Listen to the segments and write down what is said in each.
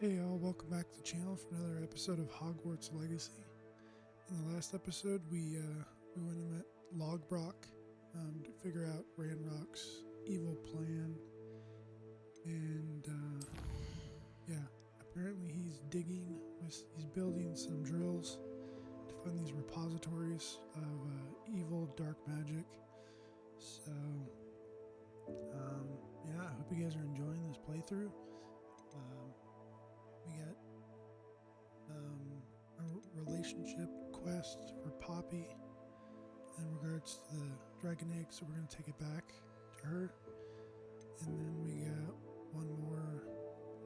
Hey y'all, welcome back to the channel for another episode of Hogwarts Legacy. In the last episode, we went and met Logbrock to figure out Ranrock's evil plan, and yeah, apparently he's building some drills to find these repositories of evil dark magic. So yeah, I hope you guys are enjoying this playthrough. We got a relationship quest for Poppy in regards to the dragon egg, so we're going to take it back to her. And then we got one more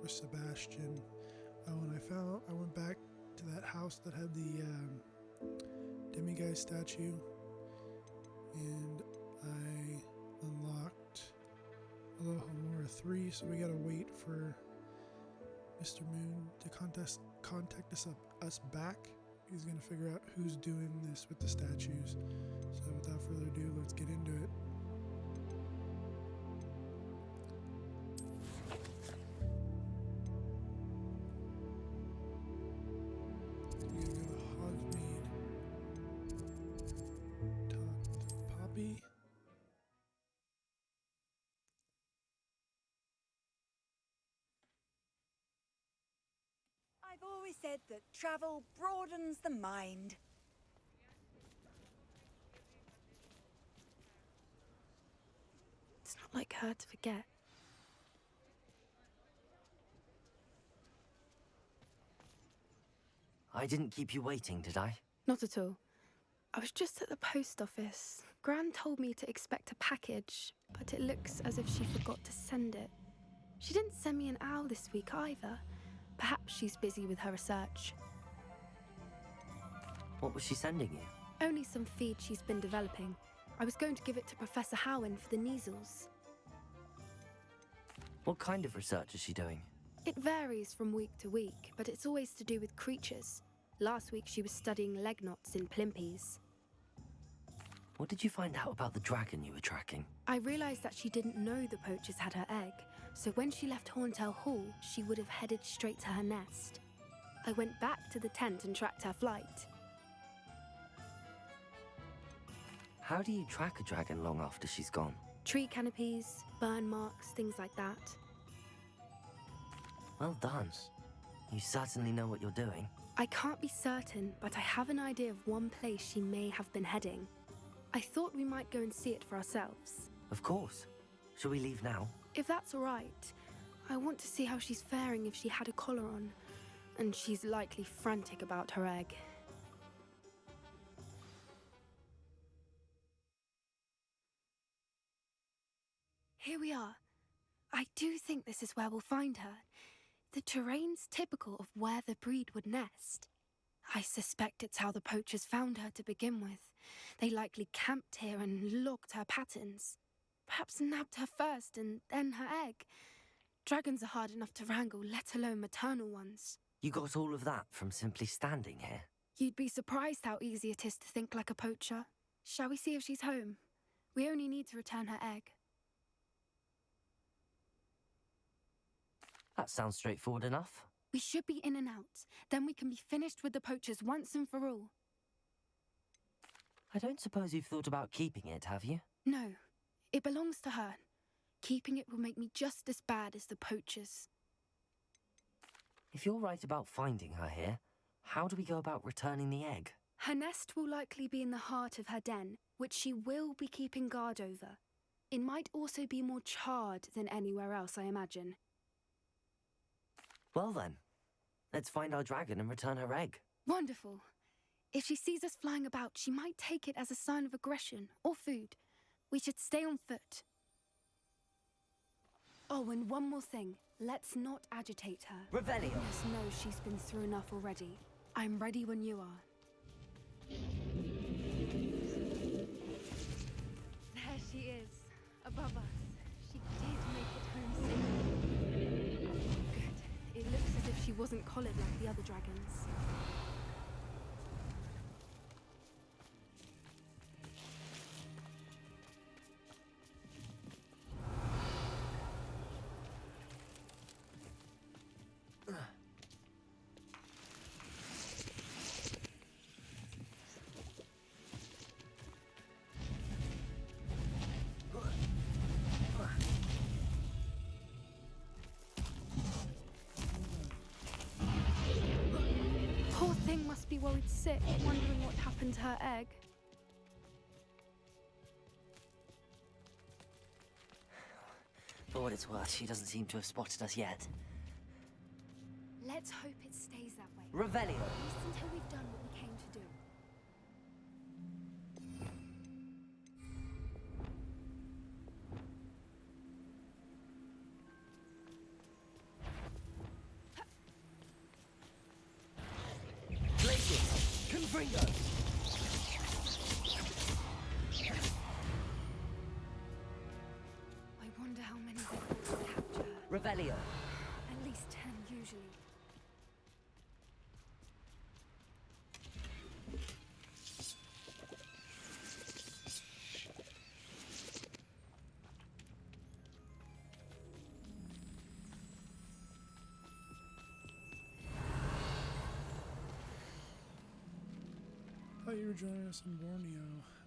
with Sebastian. Oh, and I went back to that house that had the demiguise statue, and I unlocked Alohomora 3, so we got to wait for Mr. Moon to contact us back. He's going to figure out who's doing this with the statues. So without further ado, let's get into it. We're going to go to Hogsmeade. Talk to Poppy. I've always said that travel broadens the mind. It's not like her to forget. I didn't keep you waiting, did I? Not at all. I was just at the post office. Gran told me to expect a package, but it looks as if she forgot to send it. She didn't send me an owl this week either. Perhaps she's busy with her research. What was she sending you? Only some feed she's been developing. I was going to give it to Professor Howin for the measles. What kind of research is she doing? It varies from week to week, but it's always to do with creatures. Last week she was studying leg knots in plimpies. What did you find out about the dragon you were tracking? I realised that she didn't know the poachers had her egg, so when she left Horntail Hall, she would have headed straight to her nest. I went back to the tent and tracked her flight. How do you track a dragon long after she's gone? Tree canopies, burn marks, things like that. Well done. You certainly know what you're doing. I can't be certain, but I have an idea of one place she may have been heading. I thought we might go and see it for ourselves. Of course. Shall we leave now? If that's all right. I want to see how she's faring if she had a collar on. And she's likely frantic about her egg. Here we are. I do think this is where we'll find her. The terrain's typical of where the breed would nest. I suspect it's how the poachers found her to begin with. They likely camped here and logged her patterns. Perhaps nabbed her first and then her egg. Dragons are hard enough to wrangle, let alone maternal ones. You got all of that from simply standing here? You'd be surprised how easy it is to think like a poacher. Shall we see if she's home? We only need to return her egg. That sounds straightforward enough. We should be in and out. Then we can be finished with the poachers once and for all. I don't suppose you've thought about keeping it, have you? No. It belongs to her. Keeping it will make me just as bad as the poachers. If you're right about finding her here, how do we go about returning the egg? Her nest will likely be in the heart of her den, which she will be keeping guard over. It might also be more charred than anywhere else, I imagine. Well then, let's find our dragon and return her egg. Wonderful. If she sees us flying about, she might take it as a sign of aggression or food. We should stay on foot. Oh, and one more thing. Let's not agitate her. Revelio! Goodness knows she's been through enough already. I'm ready when you are. There she is, above us. She did make it home safely. Good. It looks as if she wasn't collared like the other dragons. worried sick, wondering what happened to her egg. For what it's worth, she doesn't seem to have spotted us yet. Let's hope it stays that way. Revelio! At least until we've done what we came to do. Glacius! Confringo! I wonder how many they want to capture. Revelio! At least 10 usually. Thought you were joining us in Borneo.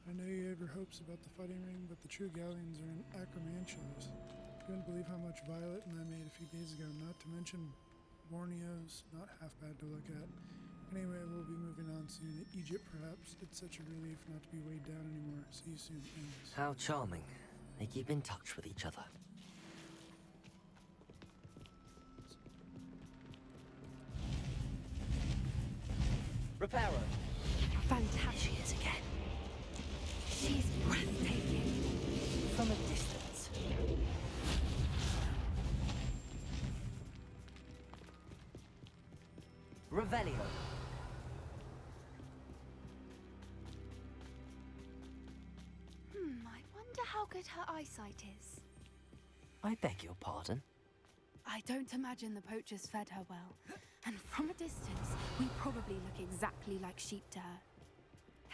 I know you have your hopes about the fighting ring, but the true galleons are in Acromantians. You wouldn't believe how much Violet and I made a few days ago, not to mention Borneo's not half bad to look at. Anyway, we'll be moving on soon. To Egypt, perhaps. It's such a relief not to be weighed down anymore. See you soon, Amos. How charming. They keep in touch with each other. Reparo! Fantastic. She is again. She's breathtaking. From a distance. Revelio! I wonder how good her eyesight is. I beg your pardon? I don't imagine the poachers fed her well. And from a distance, we probably look exactly like sheep to her.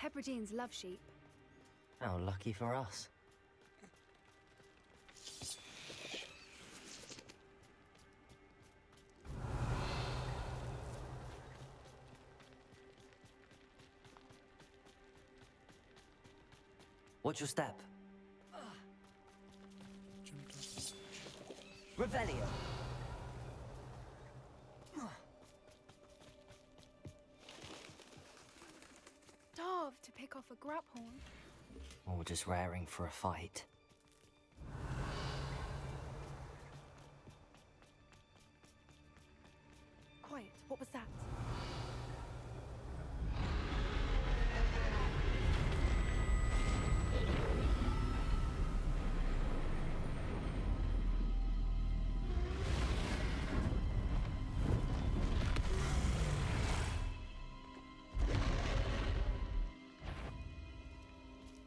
Hebrideans love sheep. How lucky for us. Watch your step. Jumped off the Revelio! Starved to pick off a grabhorn. Or just raring for a fight. Quiet, what was that?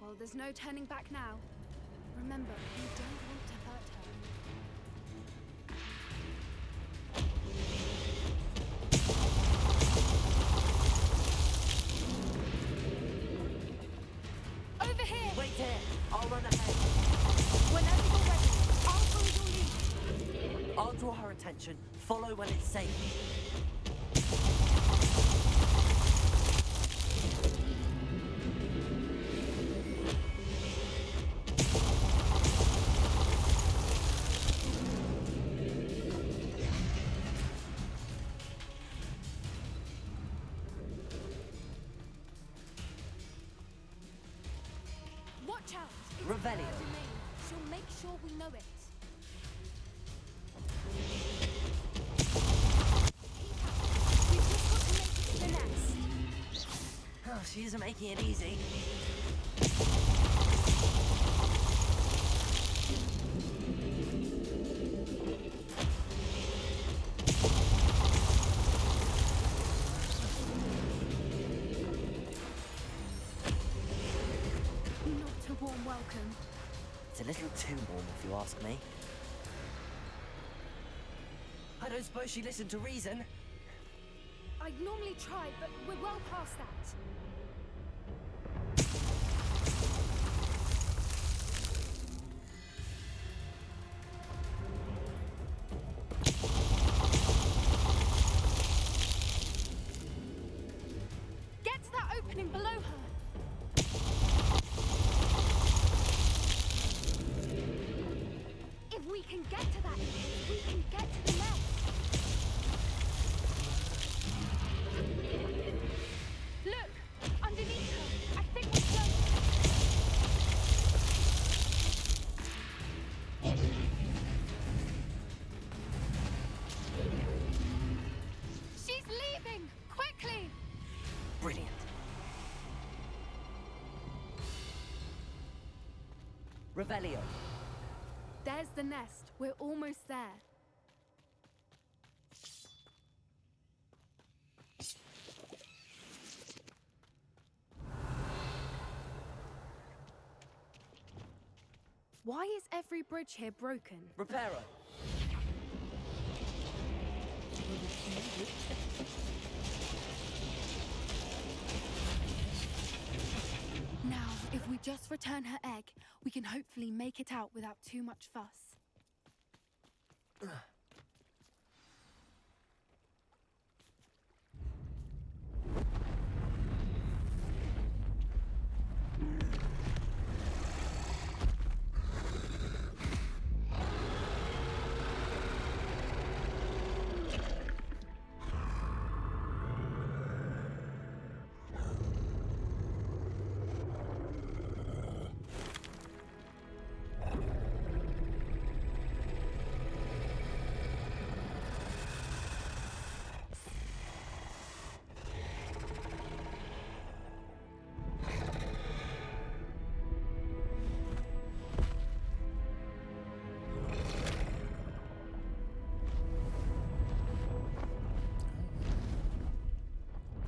Well, there's no turning back now. Remember, you don't want to hurt her. Over here! Wait here! I'll run ahead. Whenever you're ready, I'll follow your lead. I'll draw her attention. Follow when it's safe. Watch out! It's Revelio. her domain. She'll make sure we know it. We've just got to make it to the nest. Oh, she isn't making it easy. Not a warm welcome. It's a little too warm, if you ask me. I don't suppose she listened to reason. I'd normally try, but we're well past that. Get to that opening below her. If we can get to that, we can get to the nest. Revelio. There's the nest. We're almost there. Why is every bridge here broken? Reparo. Now, if we just return her egg, we can hopefully make it out without too much fuss.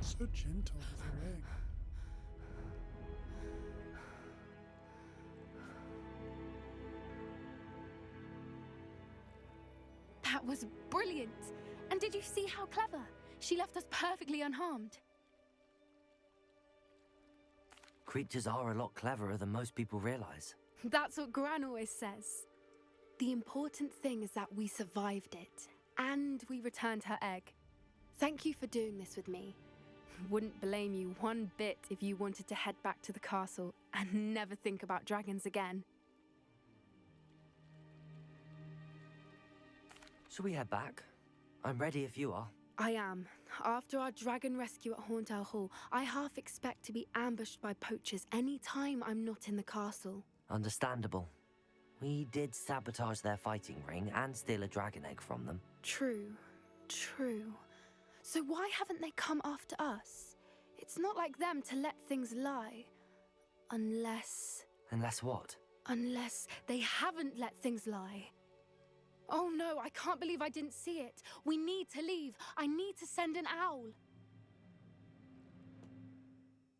So gentle with her egg. That was brilliant! And did you see how clever? She left us perfectly unharmed. Creatures are a lot cleverer than most people realize. That's what Gran always says. The important thing is that we survived it, and we returned her egg. Thank you for doing this with me. Wouldn't blame you one bit if you wanted to head back to the castle and never think about dragons again. Shall we head back? I'm ready if you are. I am. After our dragon rescue at Hauntel Hall, I half expect to be ambushed by poachers any time I'm not in the castle. Understandable. We did sabotage their fighting ring and steal a dragon egg from them. True. So why haven't they come after us? It's not like them to let things lie. Unless what? Unless they haven't let things lie. Oh no, I can't believe I didn't see it. We need to leave. I need to send an owl.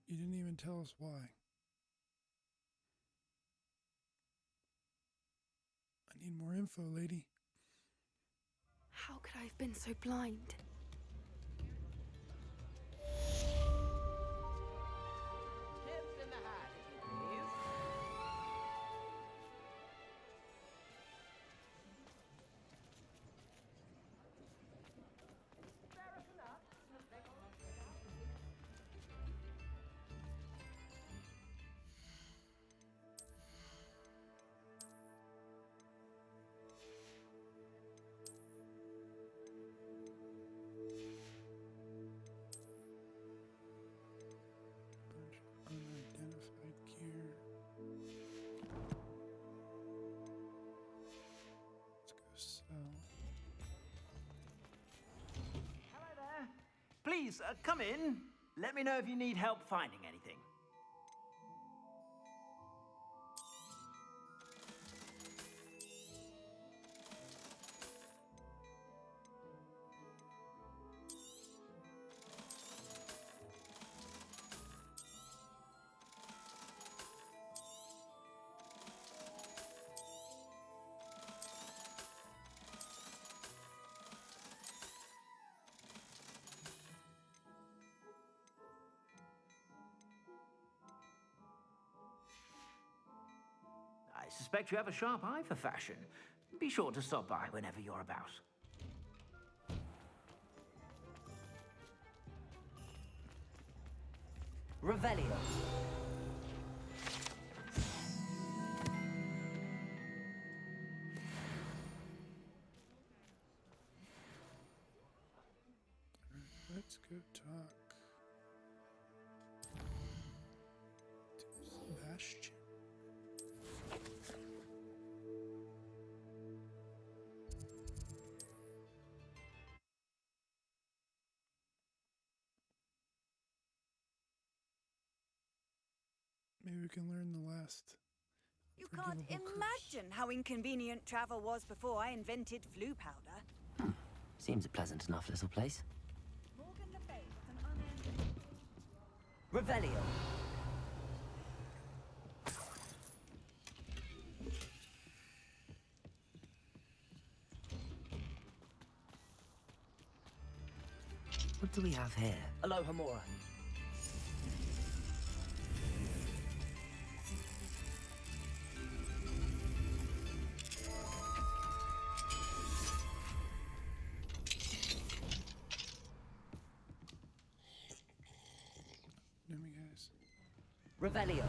You didn't even tell us why. I need more info, lady. How could I have been so blind? Tips in the hat, if you please. Bunch of unidentified gear. Let's go sell. Hello there. Please, come in. Let me know if you need help finding anything. I suspect you have a sharp eye for fashion. Be sure to stop by whenever you're about. Revelio. Let's go talk to Sebastian. Maybe we can learn the last You can't Forgivable curse. imagine how inconvenient travel was before I invented flu powder. Seems a pleasant enough little place. Morgan Le Fay was an unending... Revelio. What do we have here? Aloha Mora. Know me, guys. Revelio.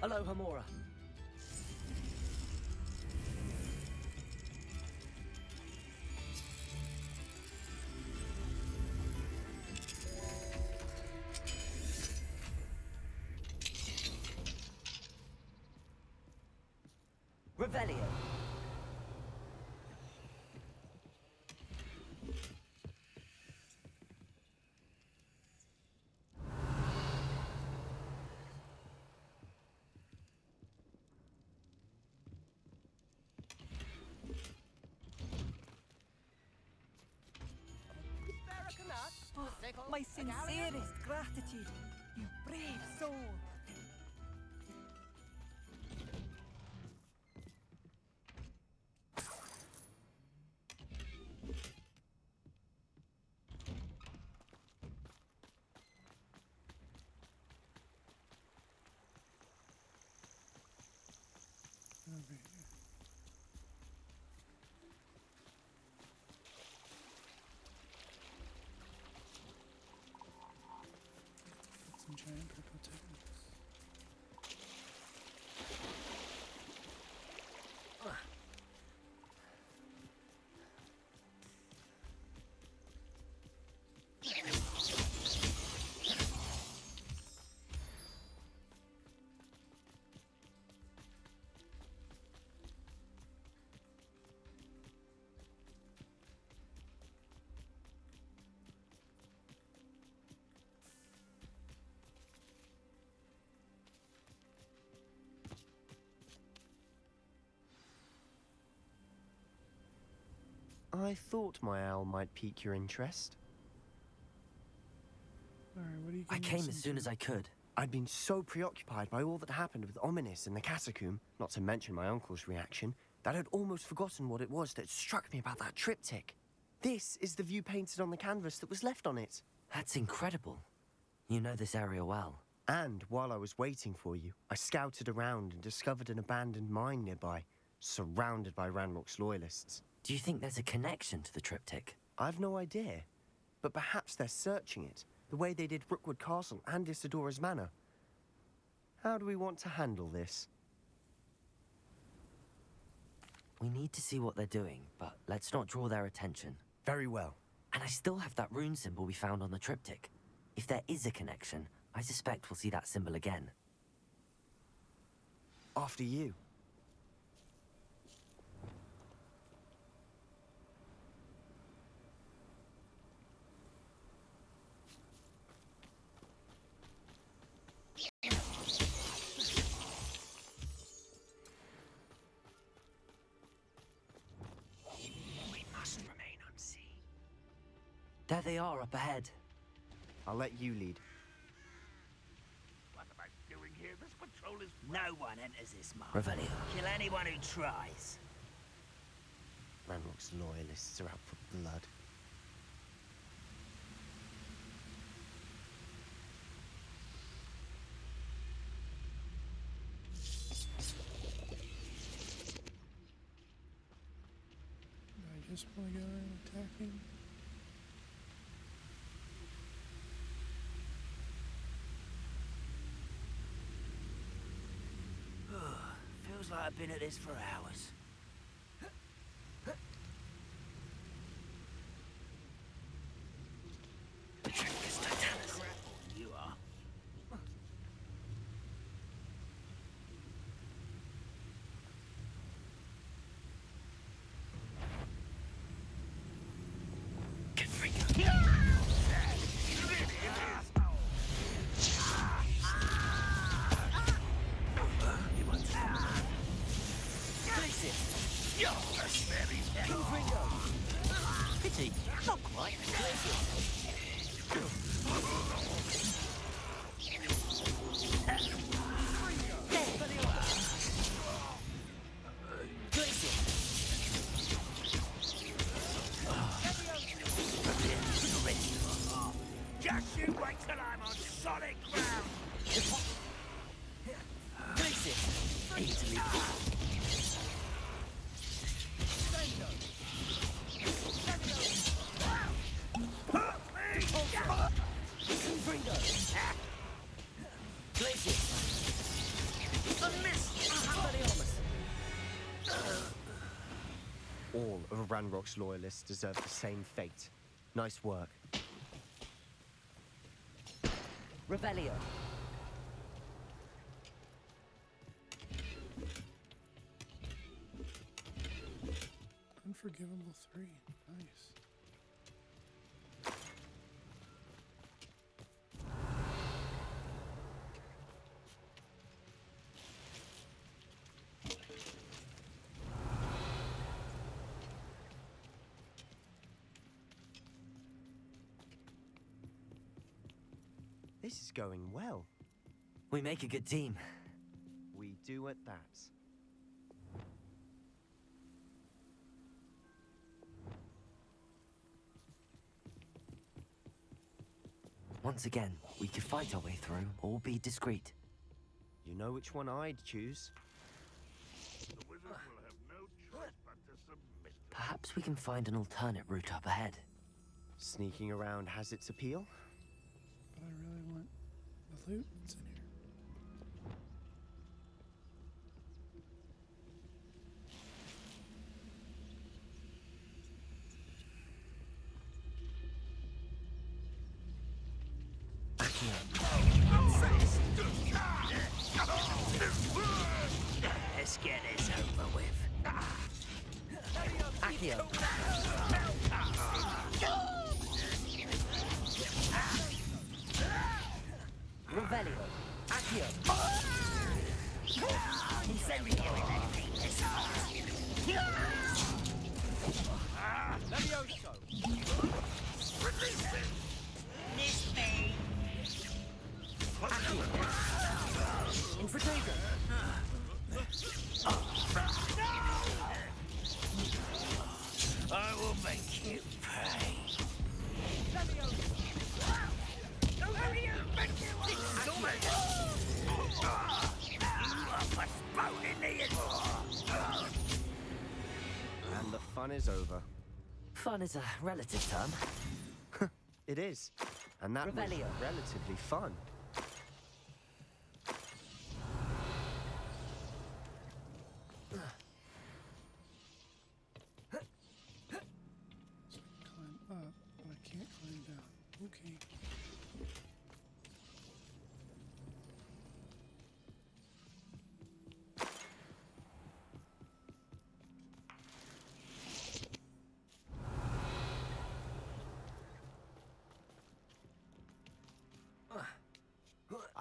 Aloha Mora. Revelio. My sincerest gratitude, you brave soul. Over here. Got some giant purple tokens. I thought my owl might pique your interest. Alright, what are you I gonna came as listen soon to? as I could. I'd been so preoccupied by all that happened with Ominous and the catacomb, not to mention my uncle's reaction, that I'd almost forgotten what it was that struck me about that triptych. This is the view painted on the canvas that was left on it. That's incredible. You know this area well. And while I was waiting for you, I scouted around and discovered an abandoned mine nearby, surrounded by Ranrock's loyalists. Do you think there's a connection to the triptych? I've no idea, but perhaps they're searching it, the way they did Rookwood Castle and Isidora's Manor. How do we want to handle this? We need to see what they're doing, but let's not draw their attention. Very well. And I still have that rune symbol we found on the triptych. If there is a connection, I suspect we'll see that symbol again. After you. We mustn't remain unseen. There they are up ahead. I'll let you lead. What am I doing here? This patrol is... No one enters this mark. Revelio. Kill anyone who tries. Ranrock's loyalists are out for blood. I just want to go and attack him. Feels like I've been at this for hours. The trick is Titanis. You are. Not quite. Just you wait till I'm on solid ground. Easily. All of Ranrock's loyalists deserve the same fate. Nice work. Revelio. Unforgivable 3. Nice. This is going well. We make a good team. We do at that. Once again, we could fight our way through or be discreet. You know which one I'd choose. The wizard will have no choice but to submit. Perhaps we can find an alternate route up ahead. Sneaking around has its appeal. But I really want the loot that's in here. Let's get this over with. Accio. Revelio. Accio. Incendio. Levioso. Miss me. Accio. Infiltrator. I will make you pay. And the fun is over. Fun is a relative term. It is. And that was Revelio. relatively fun. So I can climb up, but I can't climb down. Okay.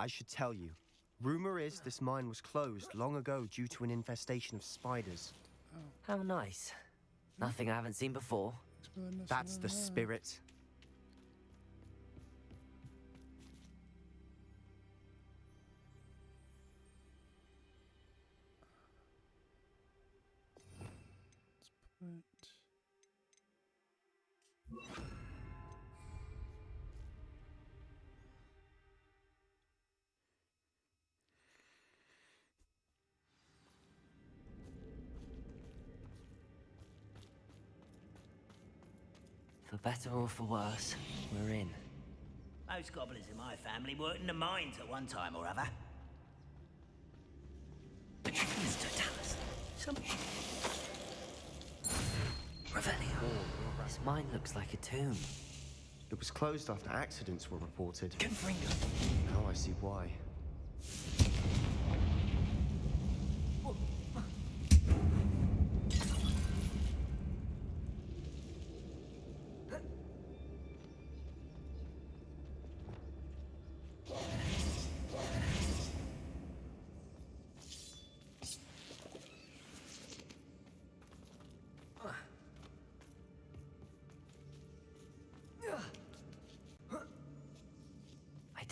I should tell you. Rumor is this mine was closed long ago due to an infestation of spiders. How nice. Nothing I haven't seen before. Thanks for letting us That's know the that. spirit. But For better or for worse, we're in. Most goblins in my family worked in the mines at one time or other. Revelio. This mine looks like a tomb. It was closed after accidents were reported. Confringo. Now I see why.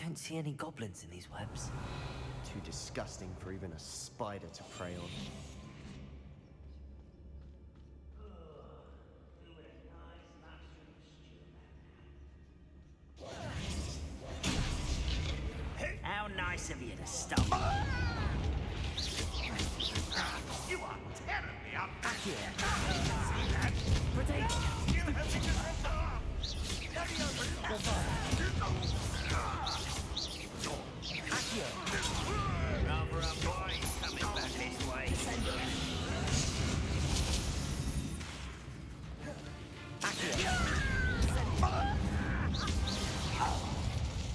don't see any goblins in these webs. Too disgusting for even a spider to prey on. How nice of you to stop. You are terribly unlucky. Potato. Rather a boy coming back this way.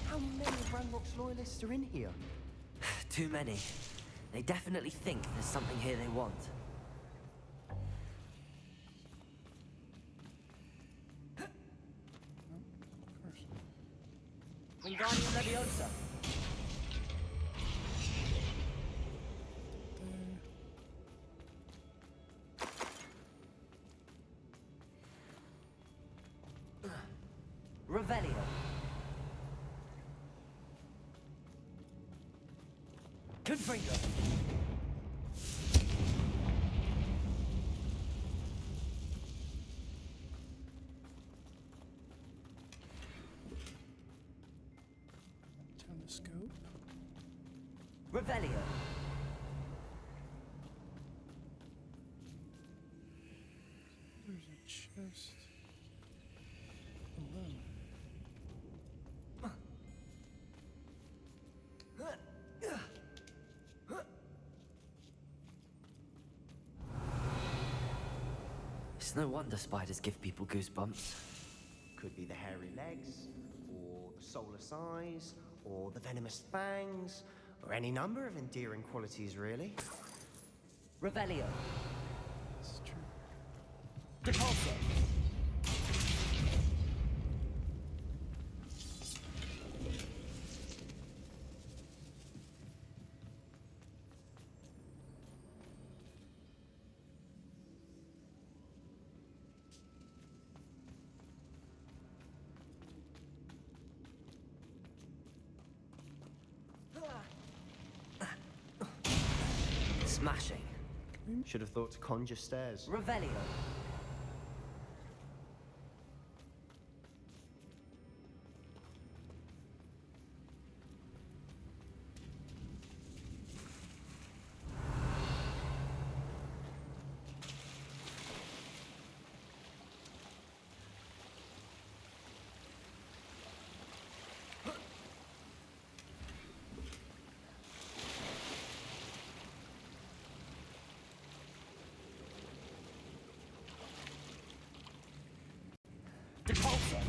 How many Ranrock's loyalists are in here? Too many. They definitely think there's something here they want. Wingardium Leviosa. Revelio. Confringo. Telescope. Revelio. There's a chest below. It's no wonder spiders give people goosebumps. Could be the hairy legs, or the soulless eyes, or the venomous fangs, or any number of endearing qualities, really. Revelio. It's true. Depulso. Smashing. Should have thought to conjure stairs. Revelio. Depulso.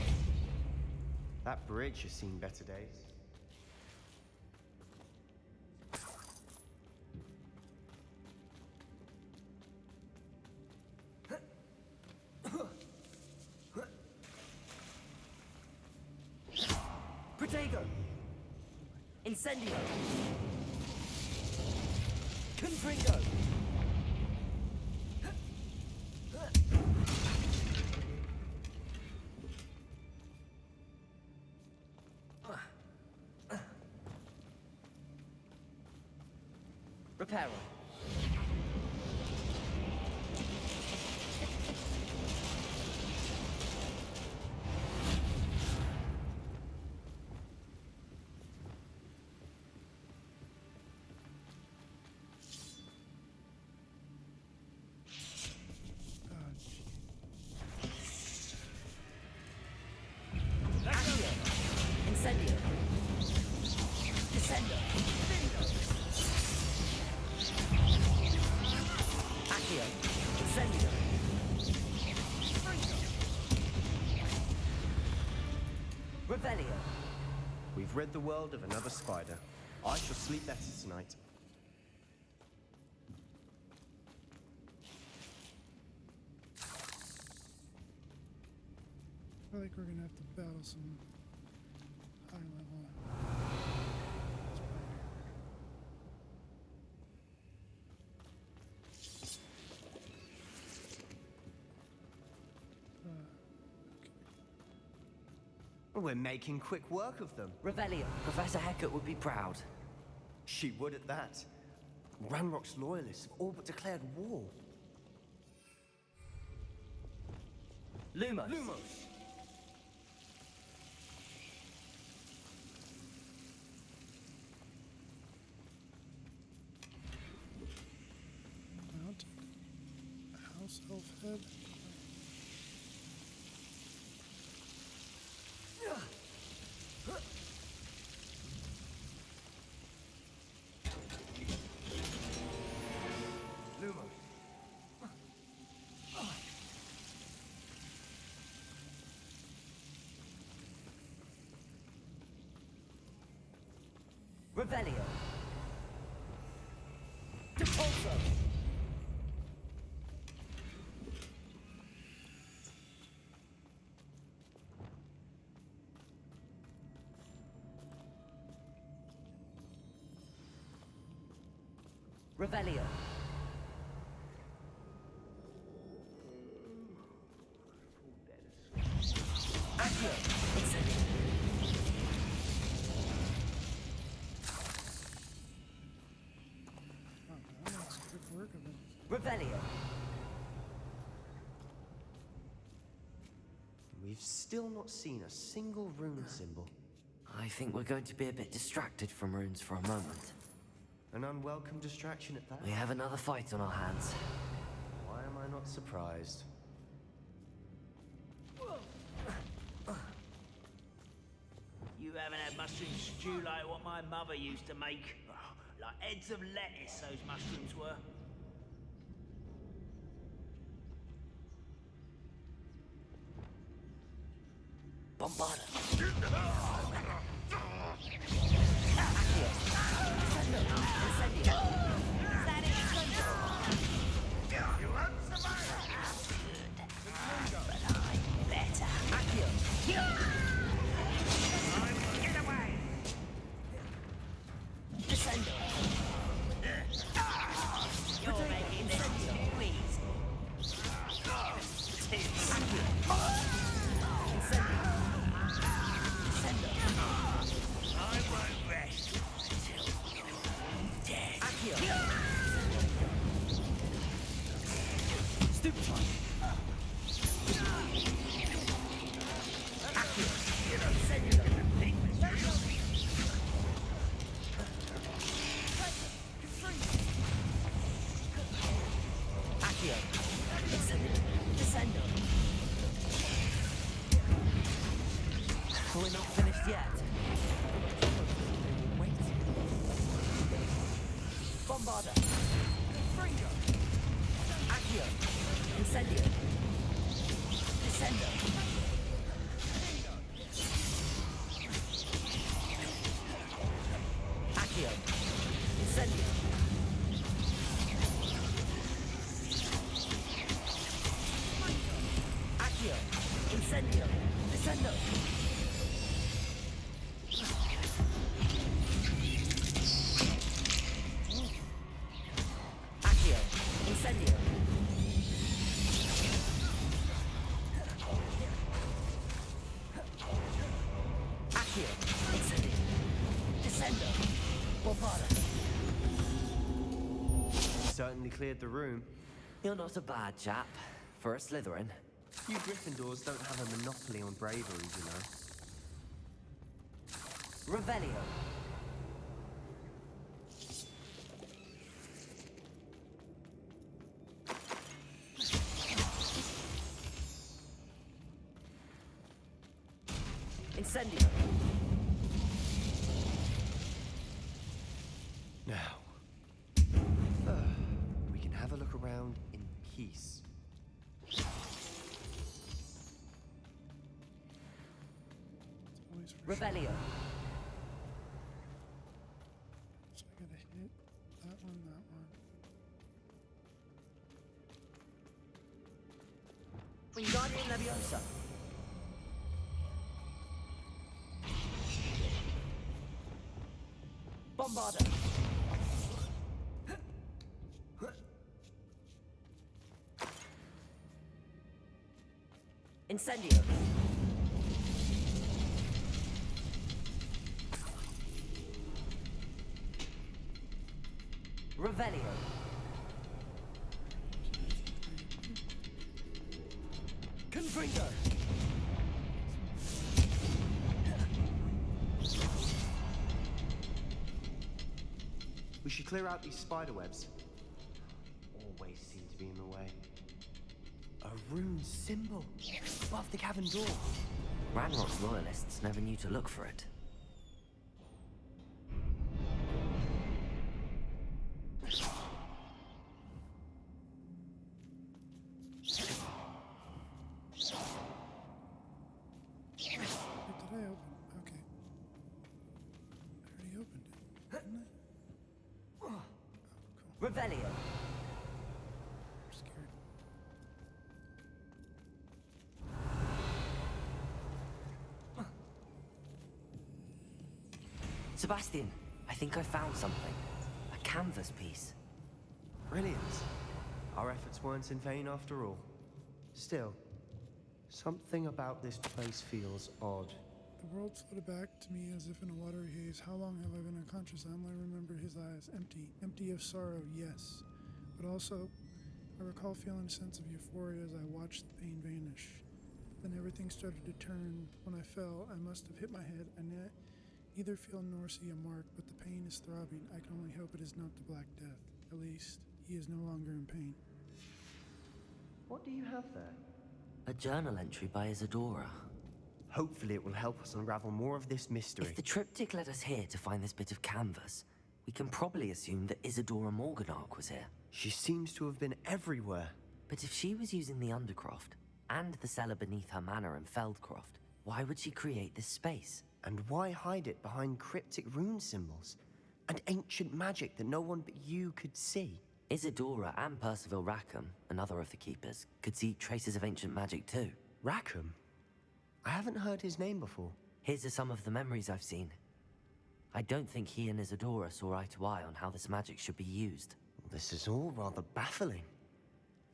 That bridge has seen better days. Protego. Incendio. Confringo. Reparo. Oh, gee. Accio. Incendio. Descendo. Accio. Incendio. Revelio. We've rid the world of another spider. I shall sleep better tonight. I feel like we're gonna have to battle some high level spider. Okay. We're making quick work of them. Revelio. Professor Hecat would be proud. She would at that. Ranrock's loyalists have all but declared war. Lumos. Lumos! Mounted. House elf head. Lumos. Revelio. Depulso. Revelio. Accio. Incendio. Oh, that's good work of it. Revelio. We've still not seen a single rune symbol. I think we're going to be a bit distracted from runes for a moment. An unwelcome distraction at that. We have another fight on our hands. Why am I not surprised? You haven't had mushroom stew like what my mother used to make. Oh, like heads of lettuce, those mushrooms were. Bombarda. We're not finished yet. Wait. Bombarda. Fringo. Accio. Incendio. Descendo. Accio. Incendio. Accio. Incendio. Descendo. Accio. Incendio. Accio. Incendio. Descendo. Bombarda. Certainly cleared the room. You're not a bad chap. For a Slytherin. You Gryffindors don't have a monopoly on bravery, you know. Revelio. Incendio. Now, we can have a look around in peace. Always for Revelio. So I gotta hit that one, that one. Wingardium Leviosa. Bombarda. Incendio. Revelio. Confringo. We should clear out these spider webs. Always seem to be in the way. A rune symbol above the cavern door. Ranrock's loyalists never knew to look for it. Wait, did I open? Okay. I already opened it, didn't I? Oh, cool. Revelio. I'm scared. Sebastian, I think I found something. A canvas piece. Brilliant. Our efforts weren't in vain after all. Still, something about this place feels odd. The world floated back to me as if in a watery haze. How long have I been unconscious? I only remember his eyes. Empty. Empty of sorrow, yes. But also, I recall feeling a sense of euphoria as I watched the pain vanish. Then everything started to turn. When I fell, I must have hit my head. I neither feel nor see a mark, but the pain is throbbing. I can only hope it is not the Black Death. At least, he is no longer in pain. What do you have there? A journal entry by Isadora. Hopefully it will help us unravel more of this mystery. If the triptych led us here to find this bit of canvas, we can probably assume that Isadora Morganark was here. She seems to have been everywhere. But if she was using the Undercroft, and the cellar beneath her manor in Feldcroft, why would she create this space? And why hide it behind cryptic rune symbols? And ancient magic that no one but you could see? Isadora and Percival Rackham, another of the Keepers, could see traces of ancient magic too. Rackham? I haven't heard his name before. His are some of the memories I've seen. I don't think he and Isadora saw eye to eye on how this magic should be used. This is all rather baffling.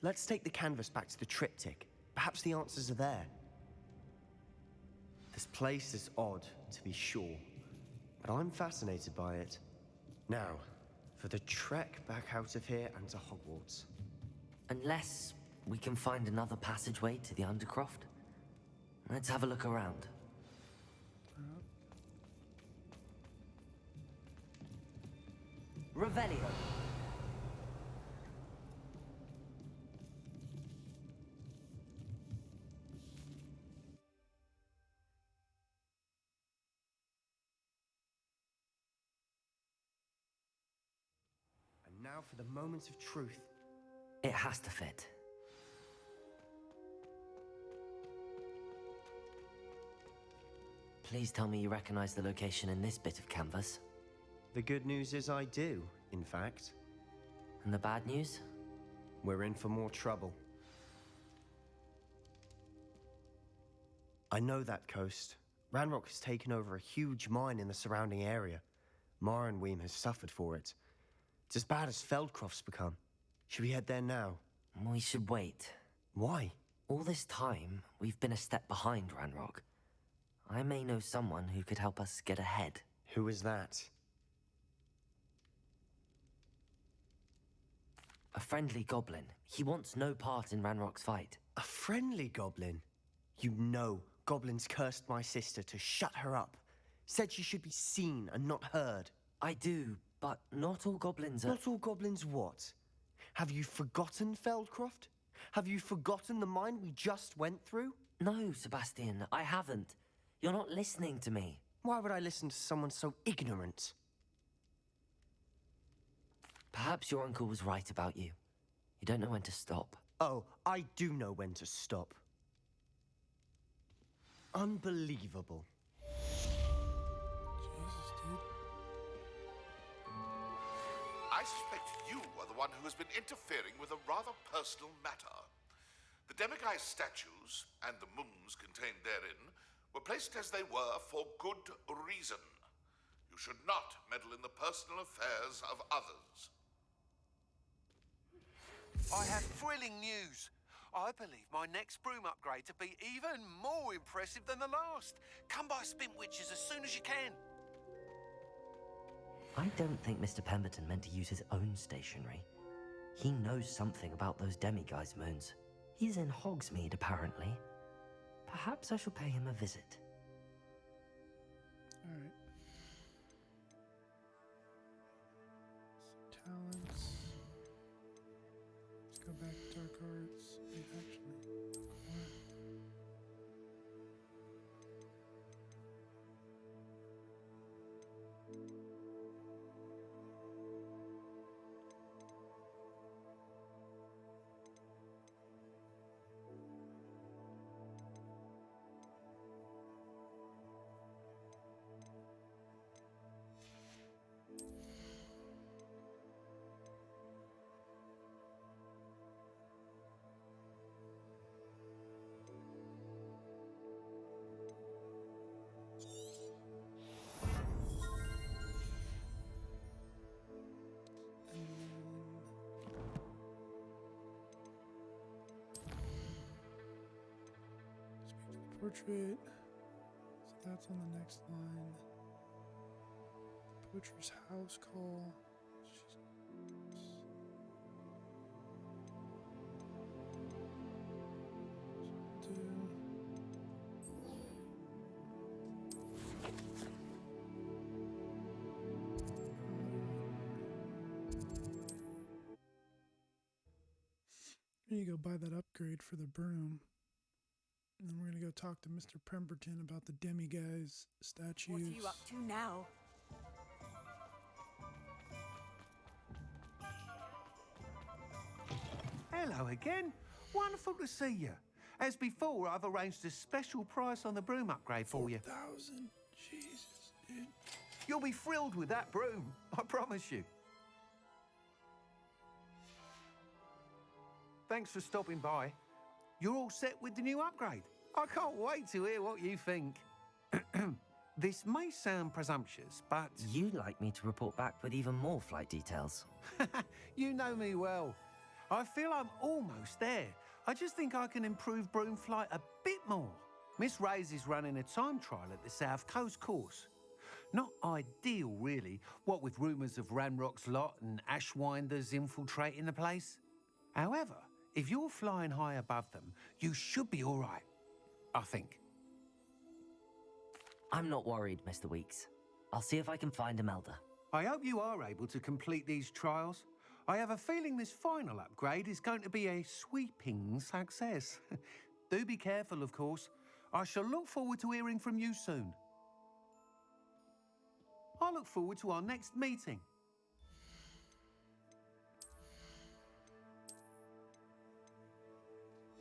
Let's take the canvas back to the triptych. Perhaps the answers are there. This place is odd, to be sure, but I'm fascinated by it. Now, for the trek back out of here and to Hogwarts. Unless we can find another passageway to the Undercroft. Let's have a look around. Revelio. And now for the moment of truth. It has to fit. Please tell me you recognize the location in this bit of canvas. The good news is I do, in fact. And the bad news? We're in for more trouble. I know that coast. Ranrock has taken over a huge mine in the surrounding area. Marrenweem has suffered for it. It's as bad as Feldcroft's become. Should we head there now? We should wait. Why? All this time, we've been a step behind Ranrock. I may know someone who could help us get ahead. Who is that? A friendly goblin. He wants no part in Ranrock's fight. A friendly goblin? You know, goblins cursed my sister to shut her up. Said she should be seen and not heard. I do, but not all goblins are... Not all goblins what? Have you forgotten Feldcroft? Have you forgotten the mine we just went through? No, Sebastian, I haven't. You're not listening to me. Why would I listen to someone so ignorant? Perhaps your uncle was right about you. You don't know when to stop. Oh, I do know when to stop. Unbelievable. Jesus, dude. I suspect you are the one who has been interfering with a rather personal matter. The Demiguise statues and the moons contained therein were placed as they were for good reason. You should not meddle in the personal affairs of others. I have thrilling news. I believe my next broom upgrade to be even more impressive than the last. Come by Spintwitches as soon as you can. I don't think Mr. Pemberton meant to use his own stationery. He knows something about those demiguise moons. He's in Hogsmeade, apparently. Perhaps I shall pay him a visit. Alright. So talents. Let's go back to Dark Arts. Wait, actually. What? Portrait. So that's on the next line. The butcher's house call. You go buy that upgrade for the broom. And then we're gonna go talk to Mr. Pemberton about the demiguise statues. What are you up to now? Hello again. Wonderful to see you. As before, I've arranged a special price on the broom upgrade for you. 4,000. Jesus, dude. You'll be thrilled with that broom, I promise you. Thanks for stopping by. You're all set with the new upgrade. I can't wait to hear what you think. This may sound presumptuous, but... You'd like me to report back with even more flight details. You know me well. I feel I'm almost there. I just think I can improve broom flight a bit more. Miss Ray's is running a time trial at the South Coast course. Not ideal, really, what with rumours of Ranrock's lot and Ashwinders infiltrating the place. However, if you're flying high above them, you should be all right, I think. I'm not worried, Mr. Weeks. I'll see if I can find Imelda. I hope you are able to complete these trials. I have a feeling this final upgrade is going to be a sweeping success. Do be careful, of course. I shall look forward to hearing from you soon. I look forward to our next meeting.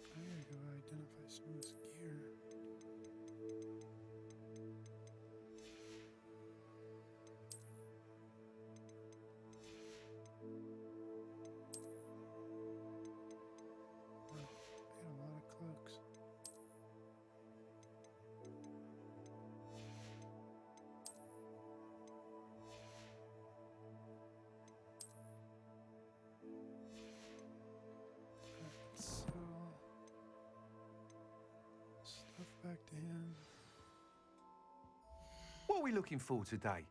I gotta go identify some of this gear. Wow, I got a lot of cloaks. Alright, so stuff back to him. What are we looking for today?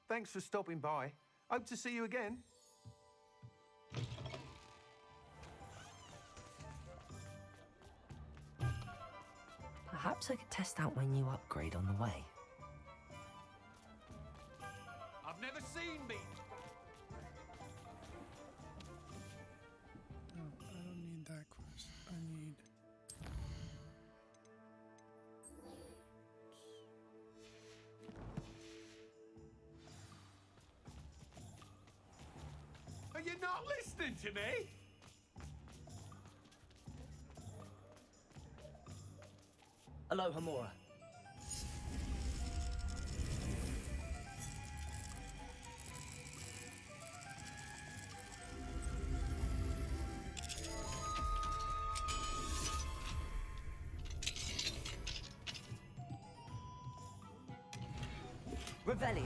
Thanks for stopping by. Hope to see you again. Perhaps I could test out my new upgrade on the way. I've never seen meat. Oh, I don't need that quest. I need... Are you not listening to me? Hello, Hamura. Revelio.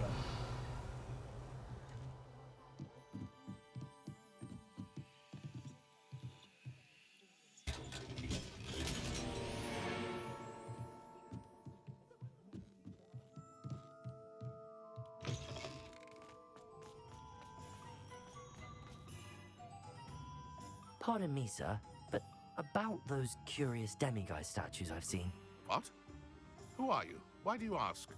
Pardon me, sir, but about those curious demiguise statues I've seen. What? Who are you? Why do you ask?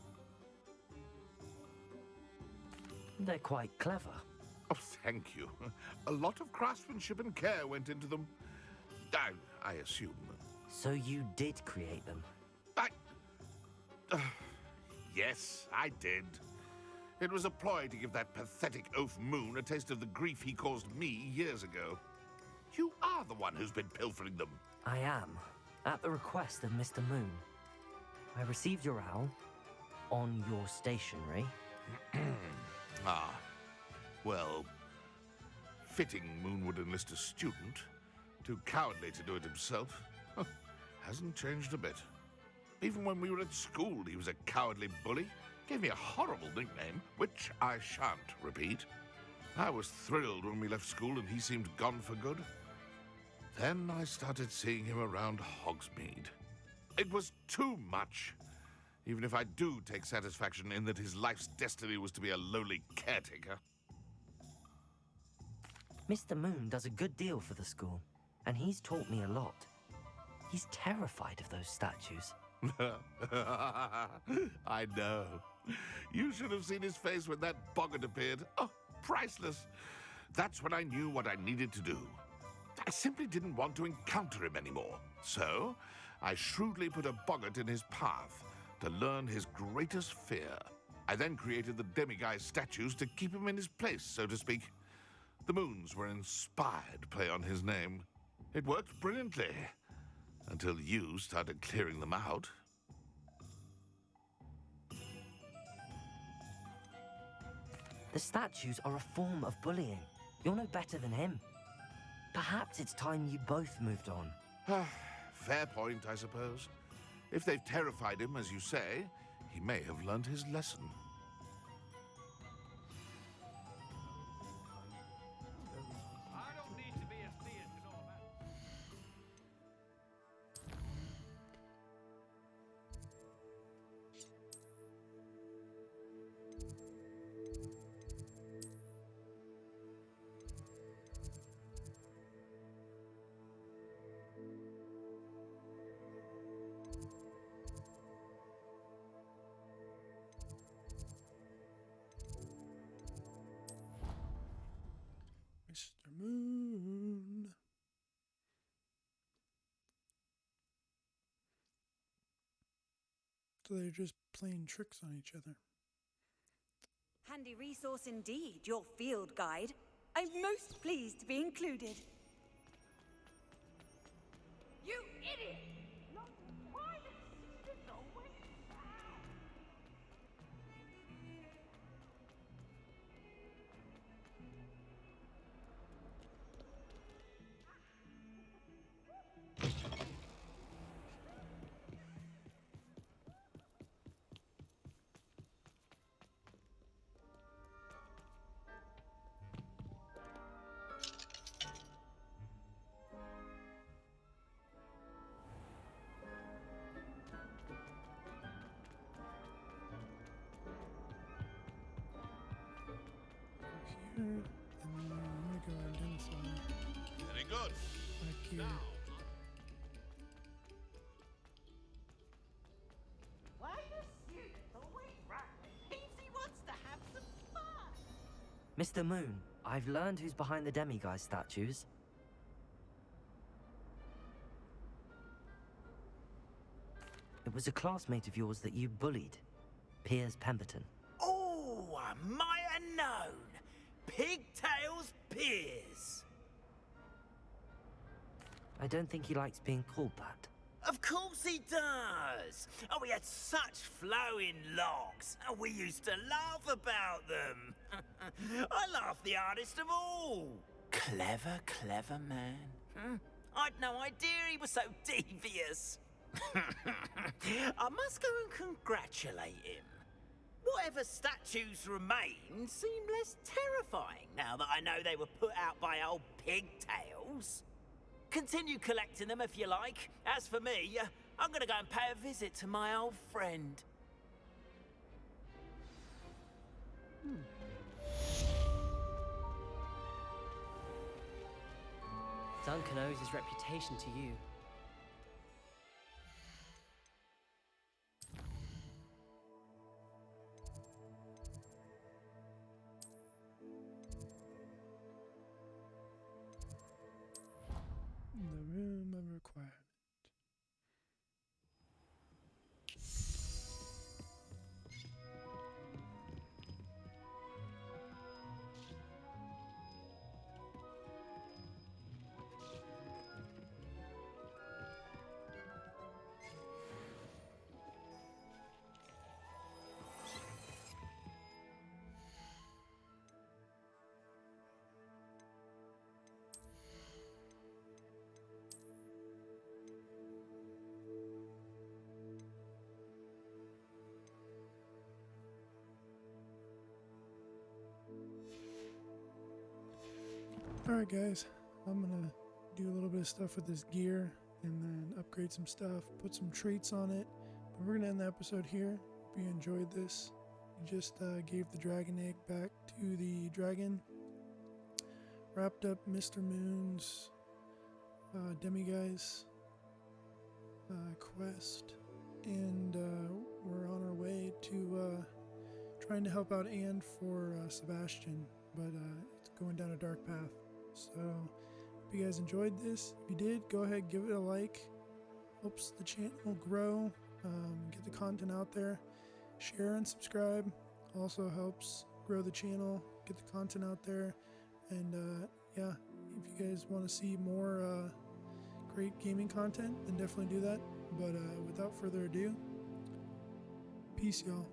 They're quite clever. Oh, thank you. A lot of craftsmanship and care went into them. I assume. So you did create them? Yes, I did. It was a ploy to give that pathetic oaf Moon a taste of the grief he caused me years ago. You are the one who's been pilfering them. I am, at the request of Mr. Moon. I received your owl on your stationery. Ah, well, fitting Moon would enlist a student. Too cowardly to do it himself. Hasn't changed a bit. Even when we were at school, he was a cowardly bully. Gave me a horrible nickname, which I shan't repeat. I was thrilled when we left school and he seemed gone for good. Then I started seeing him around Hogsmeade. It was too much. Even if I do take satisfaction in that his life's destiny was to be a lowly caretaker. Mr. Moon does a good deal for the school, and he's taught me a lot. He's terrified of those statues. I know. You should have seen his face when that boggart appeared. Oh, priceless. That's when I knew what I needed to do. I simply didn't want to encounter him anymore. So, I shrewdly put a boggart in his path to learn his greatest fear. I then created the demiguise statues to keep him in his place, so to speak. The Moons were an inspired play on his name. It worked brilliantly, until you started clearing them out. The statues are a form of bullying. You're no better than him. Perhaps it's time you both moved on. Fair point, I suppose. If they've terrified him, as you say, he may have learned his lesson. I don't need to be a seer to know about. Mr. Moon. So they're just playing tricks on each other. Handy resource indeed, your field guide. I'm most pleased to be included. You idiot! Not why the sisters always Here, and then I'm gonna go identify Very good. back here. Why the students always rattling? He wants to have some fun. Mr. Moon, I've learned who's behind the demiguise statues. It was a classmate of yours that you bullied, Piers Pemberton. Oh, I might have known. Pigtails Piers. I don't think he likes being called that. Of course he does. Oh, we had such flowing locks, and we used to laugh about them. I laughed the hardest of all. Clever, clever man. I'd no idea he was so devious. I must go and congratulate him. whatever statues remain seem less terrifying now that I know they were put out by old pigtails. Continue collecting them if you like. As for me, I'm gonna go and pay a visit to my old friend. Duncan owes his reputation to you. The room of requirement. Alright guys, I'm gonna do a little bit of stuff with this gear and then upgrade some stuff, put some traits on it. But we're gonna end the episode here. Hope you enjoyed this. We just gave the dragon egg back to the dragon. Wrapped up Mr. Moon's demiguise quest. And we're on our way to trying to help out Anne for Sebastian. But it's going down a dark path. So, hope you guys enjoyed this. If you did, go ahead, give it a like. Helps the channel grow, get the content out there. Share and subscribe. Also helps grow the channel, get the content out there. And yeah, if you guys want to see more great gaming content, then definitely do that. But without further ado, peace, y'all.